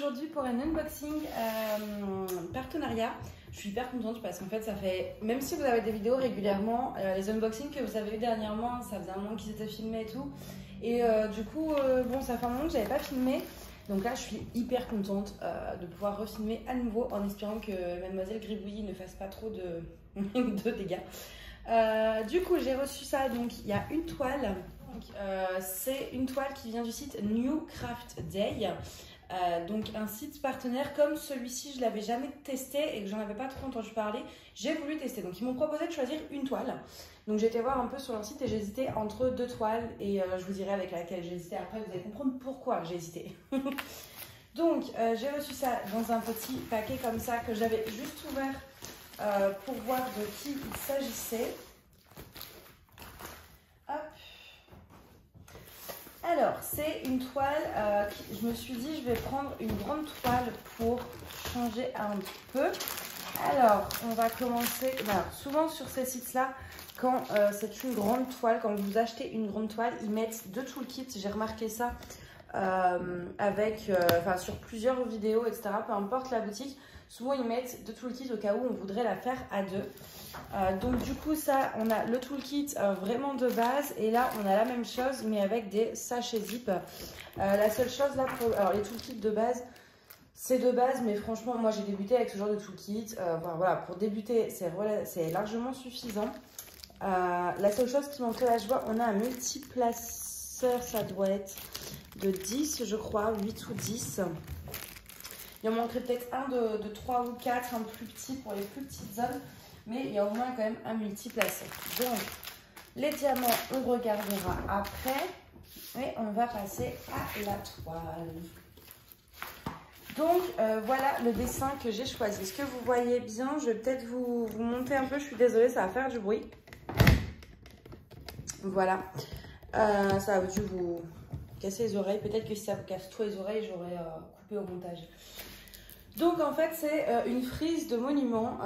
aujourd'hui pour un unboxing partenariat. Je suis hyper contente parce qu'en fait ça fait, même si vous avez des vidéos régulièrement, les unboxings que vous avez eu dernièrement, ça faisait un moment qu'ils étaient filmés et tout. Et du coup, bon, ça fait un moment que j'avais pas filmé. Donc là, je suis hyper contente de pouvoir refilmer à nouveau en espérant que Mademoiselle Gribouillis ne fasse pas trop de, de dégâts. Du coup, j'ai reçu ça. Donc, il y a une toile. C'est une toile qui vient du site New Craft Day. Donc, un site partenaire comme celui-ci, je ne l'avais jamais testé et que j'en avais pas trop entendu parler. J'ai voulu tester. Donc, ils m'ont proposé de choisir une toile. Donc, j'ai été voir un peu sur leur site et j'ai hésité entre deux toiles. Et je vous dirai avec laquelle j'ai hésité. Après, vous allez comprendre pourquoi j'ai hésité. Donc, j'ai reçu ça dans un petit paquet comme ça que j'avais juste ouvert pour voir de qui il s'agissait. Hop. Alors, c'est une toile, je me suis dit je vais prendre une grande toile pour changer un peu. Alors, on va commencer, voilà, souvent sur ces sites-là, quand c'est une grande toile, quand vous achetez une grande toile, ils mettent deux toolkits, j'ai remarqué ça sur plusieurs vidéos, etc. Peu importe la boutique, souvent ils mettent deux toolkits au cas où on voudrait la faire à deux. Donc du coup ça, on a le toolkit vraiment de base et là on a la même chose mais avec des sachets zip. La seule chose là, alors les toolkits de base, c'est de base mais franchement moi j'ai débuté avec ce genre de toolkit. Voilà, pour débuter c'est largement suffisant. La seule chose qui manque là, je vois, on a un multiplaceur, ça doit être de 10 je crois, 8 ou 10. Il en manquerait peut-être un de 3 ou 4, un plus petit pour les plus petites zones. Mais il y a au moins quand même un multiplaceur. Donc, les diamants, on regardera après. Et on va passer à la toile. Donc, voilà le dessin que j'ai choisi. Est-ce que vous voyez bien? Je vais peut-être vous monter un peu. Je suis désolée, ça va faire du bruit. Voilà. Ça a dû vous casser les oreilles. Peut-être que si ça vous casse trop les oreilles, j'aurais coupé au montage. Donc en fait c'est une frise de monuments,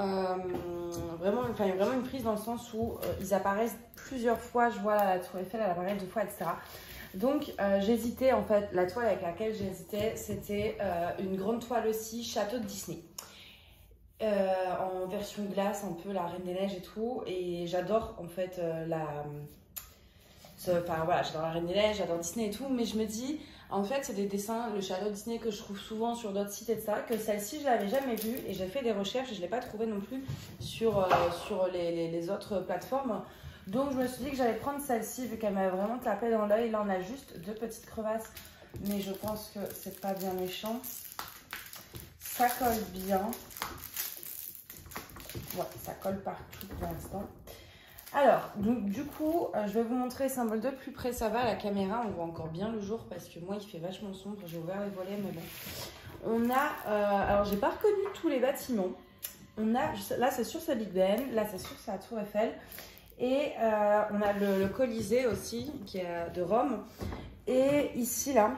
vraiment une frise dans le sens où ils apparaissent plusieurs fois, je vois la tour Eiffel, elle apparaît 2 fois, etc. Donc j'hésitais en fait, la toile avec laquelle j'hésitais c'était une grande toile aussi, château de Disney. En version glace, un peu la Reine des Neiges et tout, et j'adore en fait j'adore la Reine des Neiges, j'adore Disney et tout, mais je me dis, en fait, c'est des dessins, le château Disney que je trouve souvent sur d'autres sites, etc., que celle-ci, je l'avais jamais vue, et j'ai fait des recherches, et je ne l'ai pas trouvée non plus sur les autres plateformes. Donc, je me suis dit que j'allais prendre celle-ci, vu qu'elle m'avait vraiment tapé dans l'œil. Là, on a juste 2 petites crevasses, mais je pense que c'est pas bien méchant. Ça colle bien. Ouais, ça colle partout pour l'instant. Alors, donc du coup, je vais vous montrer les symboles de plus près. Ça va, à la caméra, on voit encore bien le jour parce que moi, il fait vachement sombre. J'ai ouvert les volets, mais bon. On a, alors j'ai pas reconnu tous les bâtiments. On a, là c'est sur sa Big Ben, là c'est sur sa Tour Eiffel. Et on a le Colisée aussi, qui est de Rome. Et ici, là,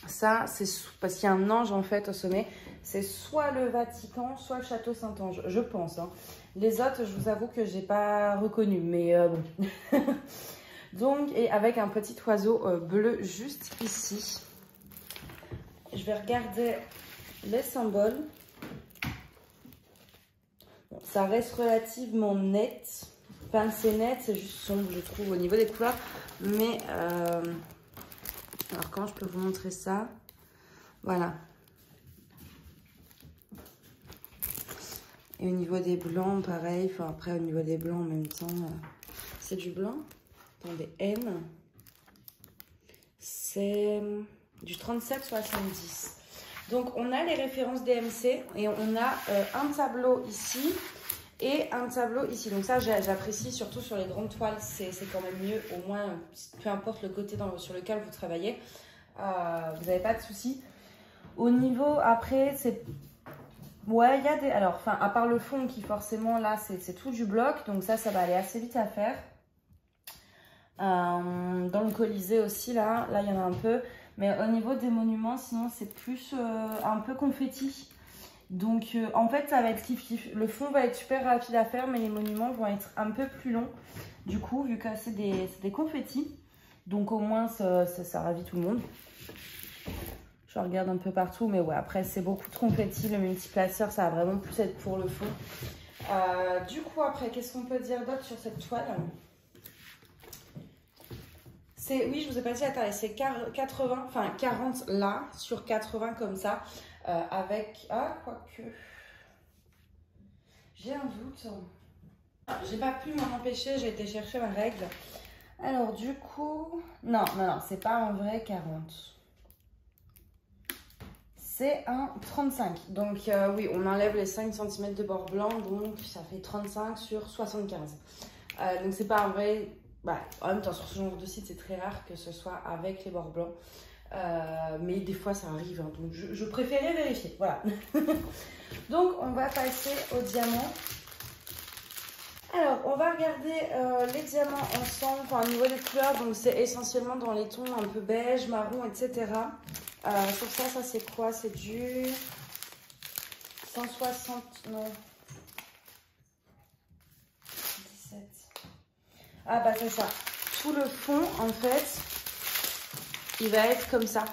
ça, c'est parce qu'il y a un ange en fait au sommet. C'est soit le Vatican, soit le château Saint-Ange, je pense. Hein. Les autres, je vous avoue que j'ai pas reconnu, mais bon. Donc, et avec un petit oiseau bleu juste ici. Je vais regarder les symboles. Bon, ça reste relativement net. Enfin, c'est net, c'est juste sombre, je trouve, au niveau des couleurs. Mais, alors, comment je peux vous montrer ça? Voilà. Et au niveau des blancs, pareil. Enfin, après, au niveau des blancs, en même temps, c'est du blanc. Attendez, N. C'est du 37,70. Donc, on a les références DMC et on a un tableau ici et un tableau ici. Donc ça, j'apprécie surtout sur les grandes toiles. C'est quand même mieux, au moins, peu importe le côté sur lequel vous travaillez. Vous n'avez pas de soucis. Au niveau, après, c'est... Ouais, il y a des... Alors, enfin, à part le fond qui, forcément, là, c'est tout du bloc. Donc ça va aller assez vite à faire. Dans le Colisée aussi, là, il y en a un peu. Mais au niveau des monuments, sinon, c'est plus un peu confetti. Donc, en fait, ça va être kiff-kiff. Le fond va être super rapide à faire, mais les monuments vont être un peu plus longs. Du coup, vu que c'est des confettis. Donc, au moins, ça ravit tout le monde. Je Je regarde un peu partout, mais ouais, après c'est beaucoup de confetti. Le multiplaceur, ça va vraiment plus être pour le fond. Du coup, après, qu'est-ce qu'on peut dire d'autre sur cette toile? Oui, je vous ai pas dit la taille, c'est 80, enfin 40 là, sur 80 comme ça, avec... Ah, quoique... J'ai un doute. J'ai pas pu m'en empêcher, j'ai été chercher ma règle. Alors du coup... Non, c'est pas un vrai 40. C'est un 35. Donc oui, on enlève les 5 cm de bord blanc, donc ça fait 35 sur 75. Donc c'est pas un vrai... Bah, en même temps, sur ce genre de site, c'est très rare que ce soit avec les bords blancs. Mais des fois, ça arrive. Hein, donc, je préférais vérifier. Voilà. Donc, on va passer au diamant. Alors, on va regarder les diamants ensemble. Enfin, au niveau des couleurs, donc c'est essentiellement dans les tons un peu beige, marron, etc. Sur ça c'est quoi? C'est du 160... Non. 17... Ah bah c'est ça. Tout le fond, en fait, il va être comme ça.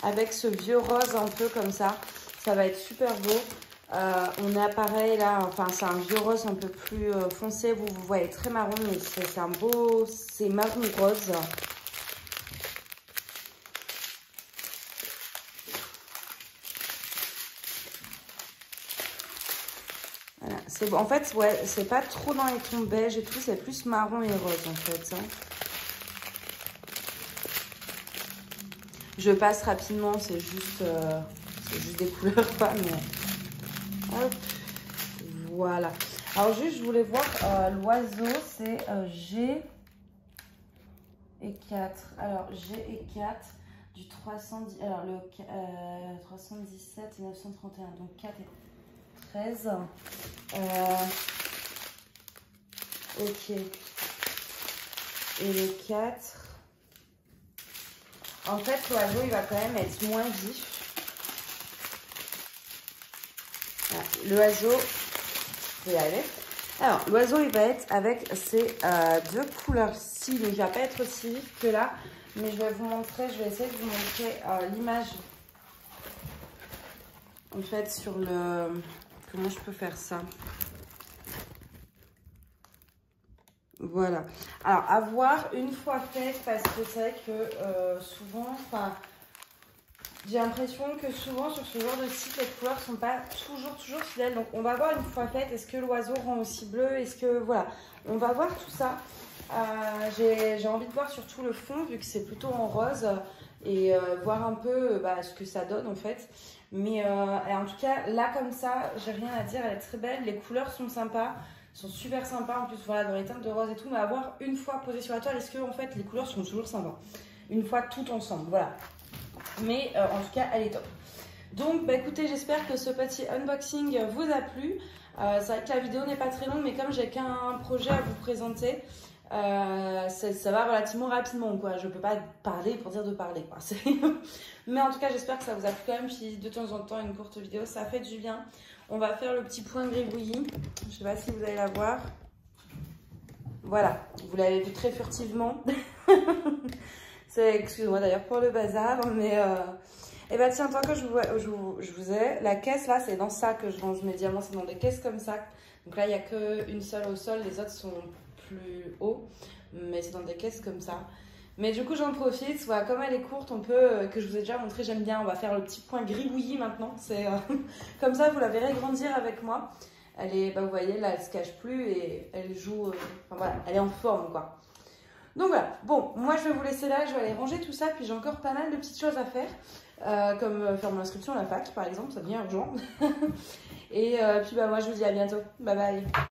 Avec ce vieux rose un peu comme ça. Ça va être super beau. On a pareil là, enfin c'est un vieux rose un peu plus foncé. Vous voyez très marron, mais c'est un beau... C'est marron rose. Voilà, en fait, ouais, c'est pas trop dans les tons beige et tout, c'est plus marron et rose en fait. Hein. Je passe rapidement, c'est juste des couleurs, pas, mais hop, voilà. Alors juste, je voulais voir l'oiseau, c'est G et 4. Alors G et 4 du 310, alors le 317 et 931, donc 4 et 13. Ok. Et le 4. En fait, l'oiseau, il va quand même être moins vif. Voilà. L'oiseau, je vais y arriver. Alors, l'oiseau, il va être avec ces deux couleurs-ci. Donc, il va pas être aussi vif que là. Mais je vais vous montrer, je vais essayer de vous montrer l'image. En fait, sur le... Comment je peux faire ça? Voilà. Alors, à voir une fois fait, parce que c'est vrai que souvent, enfin, j'ai l'impression que souvent sur ce genre de site, les couleurs sont pas toujours fidèles. Donc, on va voir une fois fait. Est-ce que l'oiseau rend aussi bleu? Est-ce que, voilà, on va voir tout ça. J'ai envie de voir surtout le fond, vu que c'est plutôt en rose, et voir un peu ce que ça donne en fait. Mais en tout cas, là comme ça, j'ai rien à dire, elle est très belle. Les couleurs sont sympas, sont super sympas. En plus, voilà, dans les teintes de rose et tout. Mais à voir une fois posé sur la toile, est-ce que en fait les couleurs sont toujours sympas? Une fois tout ensemble, voilà. Mais en tout cas, elle est top. Donc, écoutez, j'espère que ce petit unboxing vous a plu. C'est vrai que la vidéo n'est pas très longue, mais comme j'ai qu'un projet à vous présenter, ça va relativement rapidement, quoi. Je peux pas parler pour dire de parler, quoi. Mais en tout cas, j'espère que ça vous a plu quand même. Puis de temps en temps, une courte vidéo, ça fait du bien. On va faire le petit point gribouillis. Je sais pas si vous allez la voir. Voilà, vous l'avez vu très furtivement. Excusez-moi d'ailleurs pour le bazar, mais et bah tiens, tant que je vous ai, la caisse là, c'est dans ça que je range mes diamants, c'est dans des caisses comme ça. Donc là, il n'y a qu'une seule au sol, les autres sont plus hauts, mais c'est dans des caisses comme ça. Mais du coup, j'en profite, voilà, comme elle est courte, on peut, que je vous ai déjà montré, j'aime bien, on va faire le petit point gribouillis maintenant. C'est comme ça, vous la verrez grandir avec moi. Elle est, vous voyez, là, elle se cache plus et elle joue, enfin voilà, elle est en forme, quoi. Donc voilà, bon, moi je vais vous laisser là, je vais aller ranger tout ça, puis j'ai encore pas mal de petites choses à faire, comme faire mon inscription à la fac par exemple, ça devient urgent. Et puis moi je vous dis à bientôt, bye bye.